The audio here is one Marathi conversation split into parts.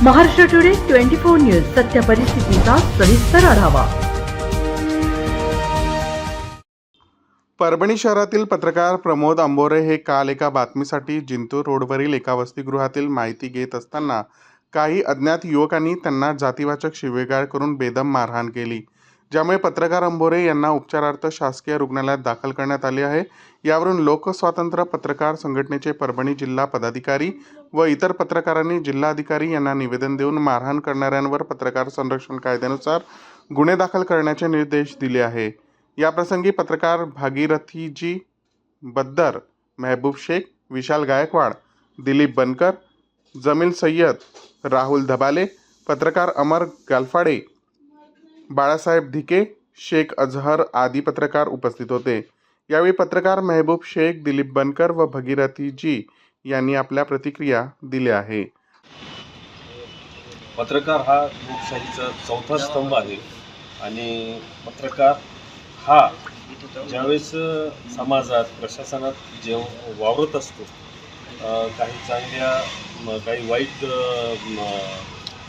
महाराष्ट्र टुडे 24 न्यूज सत्य परिस्थितीचा सविस्तर आढावा। परभणी शहरातील पत्रकार प्रमोद आंबोरे हे काल एका बातमीसाठी जिंतूर रोडवरील एका वसतिगृहातील माहिती घेत असताना काही अज्ञात युवकांनी त्यांना जातीवाचक शिवीगाळ करून बेदम मारहाण केली, ज्यामुळे पत्रकार आंबोरे यांना उपचारार्थ शासकीय रुग्णालयात दाखल करण्यात आले आहे। यावरून लोकस्वातंत्र्य पत्रकार संघटनेचे परभणी जिल्हा पदाधिकारी व इतर पत्रकारांनी जिल्हाधिकारी यांना निवेदन देऊन मारहाण करणाऱ्यांवर पत्रकार संरक्षण कायद्यानुसार गुन्हे दाखल करण्याचे निर्देश दिले आहे। याप्रसंगी पत्रकार भागीरथीजी बद्दर, महबूब शेख, विशाल गायकवाड, दिलीप बनकर, जमील सय्यद, राहुल धबाले, पत्रकार अमर गालफाडे, बाळासाहेब धिके, शेख अजहर आदी पत्रकार उपस्थित होते। यावेळी पत्रकार महबूब शेख, दिलीप बनकर व भगीरथीजी यांनी आपल्या प्रतिक्रिया दिल्या आहे। पत्रकार हा लोकशाहीचा चौथा स्तंभ आहे आणि पत्रकार हा ज्यावेळेस समाजात प्रशासनात जेव्हा वावरत असतो, काही चांगल्या काही वाईट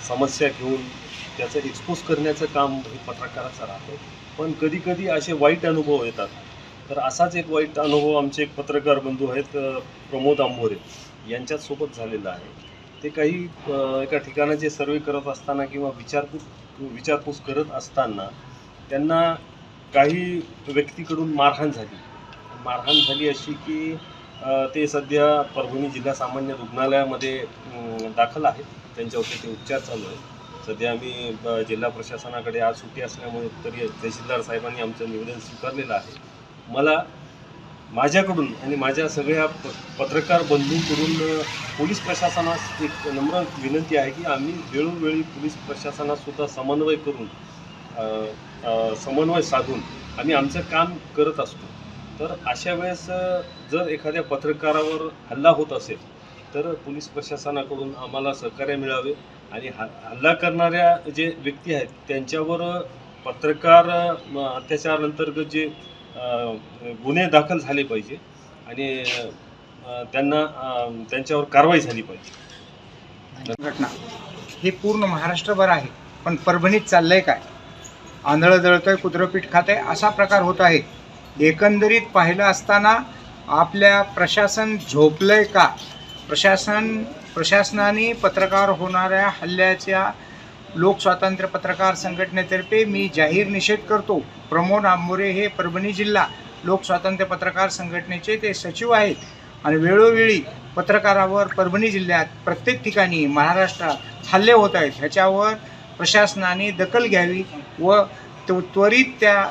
समस्या घेऊन त्याचं एक्सपोज करण्याचं काम हे पत्रकाराचं राहतं। पण कधीकधी असे वाईट अनुभव येतात। तर असाच एक वाईट अनुभव आमचे एक पत्रकार बंधू आहेत प्रमोद आंबोरे यांच्यासोबत झालेला आहे। ते काही एका ठिकाणाचे सर्वे करत असताना किंवा विचारपूस करत असताना त्यांना काही व्यक्तीकडून मारहाण झाली अशी की ते सध्या परभणी जिल्हा सामान्य रुग्णालयामध्ये दाखल आहेत। त्यांच्यावरती ते उपचार चालू आहेत। सध्या आम्ही जिल्हा प्रशासनाकडे आज सुट्टी असल्यामुळे तरी तहसीलदार साहेबांनी आमचं निवेदन स्वीकारलेलं आहे। मला माझ्याकडून आणि माझ्या सगळ्या पत्रकार बंधूंकडून पोलीस प्रशासनास एक नम्र विनंती आहे की आम्ही वेळोवेळी पोलीस प्रशासनासुद्धा समन्वय साधून आम्ही आमचं काम करत असतो। तर अशा वेळेस जर एखाद्या पत्रकारावर हल्ला होत असेल तर पोलीस प्रशासनाकडून आम्हाला सहकार्य मिळावे आणि हल्ला करणाऱ्या जे व्यक्ती आहेत त्यांच्यावर पत्रकार अत्याचार अंतर्गत जे गुन्हे दाखल झाले पाहिजे आणि त्यांच्यावर कारवाई झाली पाहिजे। घटना हे पूर्ण महाराष्ट्रभर आहे, पण परभणीत चाललंय काय? आंधळं जळतंय कुत्रं पीठ खातंय असा प्रकार होत आहे। एकंदरीत पाहिलं असताना आपल्या प्रशासन झोपलंय का? प्रशासनाने पत्रकार होणाऱ्या हल्ल्याच्या लोकस्वातंत्र्य पत्रकार संघटनेतर्फे मी जाहीर निषेध करतो। प्रमोद आंबोरे हे परभणी जिल्हा लोकस्वातंत्र्य पत्रकार संघटनेचे ते सचिव आहेत आणि वेळोवेळी पत्रकारावर परभणी जिल्ह्यात प्रत्येक ठिकाणी महाराष्ट्रात हल्ले होत आहेत। ह्याच्यावर प्रशासनाने दखल घ्यावी व त्वरित त्या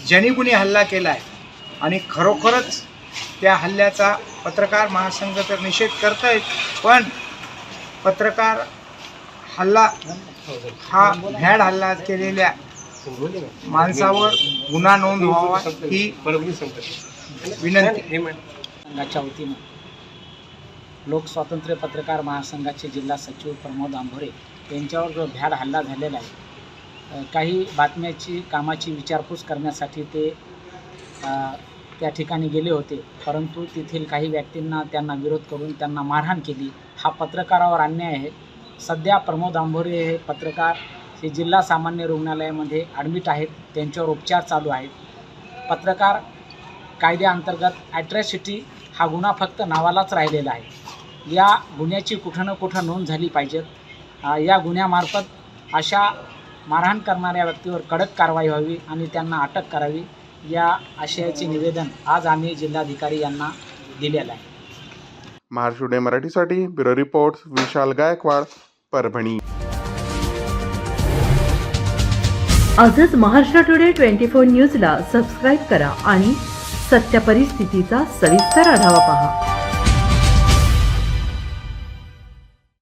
ज्यांनी कुणी हल्ला केला आहे आणि खरोखरच त्या हल्ल्याचा पत्रकार महासंघ तर निषेध करत आहेत, पण पत्रकार हल्ला हा भ्याड हल्ला केलेल्या माणसावर गुन्हा नोंद व्हावा ही विनंती। संघाच्या वतीनं लोकस्वातंत्र्य पत्रकार महासंघाचे जिल्हा सचिव प्रमोद आंबोरे यांच्यावर जो भ्याड हल्ला झालेला आहे, काही बातम्याची कामाची विचारपूस करण्यासाठी ते त्या ठिकाणी गेले होते, परंतु तेथील काही व्यक्तींना त्यांना विरोध करून त्यांना मारहाण केली। हा पत्रकारावर अन्याय आहे। सध्या प्रमोद आंबोरे हे पत्रकार हे जिल्हा सामान्य रुग्णालयामध्ये ॲडमिट आहेत, त्यांच्यावर उपचार चालू आहेत। पत्रकार कायद्याअंतर्गत ॲट्रॅसिटी हा गुन्हा फक्त नावालाच राहिलेला आहे। या गुन्ह्याची कुठं ना कुठं नोंद झाली पाहिजे। या गुन्ह्यामार्फत अशा मारहाण करणाऱ्या व्यक्तीवर कडक कारवाई व्हावी आणि त्यांना अटक करावी, या आशयाचे निवेदन आज आम्ही जिल्हाधिकारी यांना दिलेलं आहे। महाराष्ट्र टुडे मराठीसाठी ब्युरो रिपोर्ट विशाल गायकवाड, परभणी। आजच महाराष्ट्र टुडे 24 न्यूजला सबस्क्राईब करा आणि सत्य परिस्थितीचा सविस्तर आढावा पहा।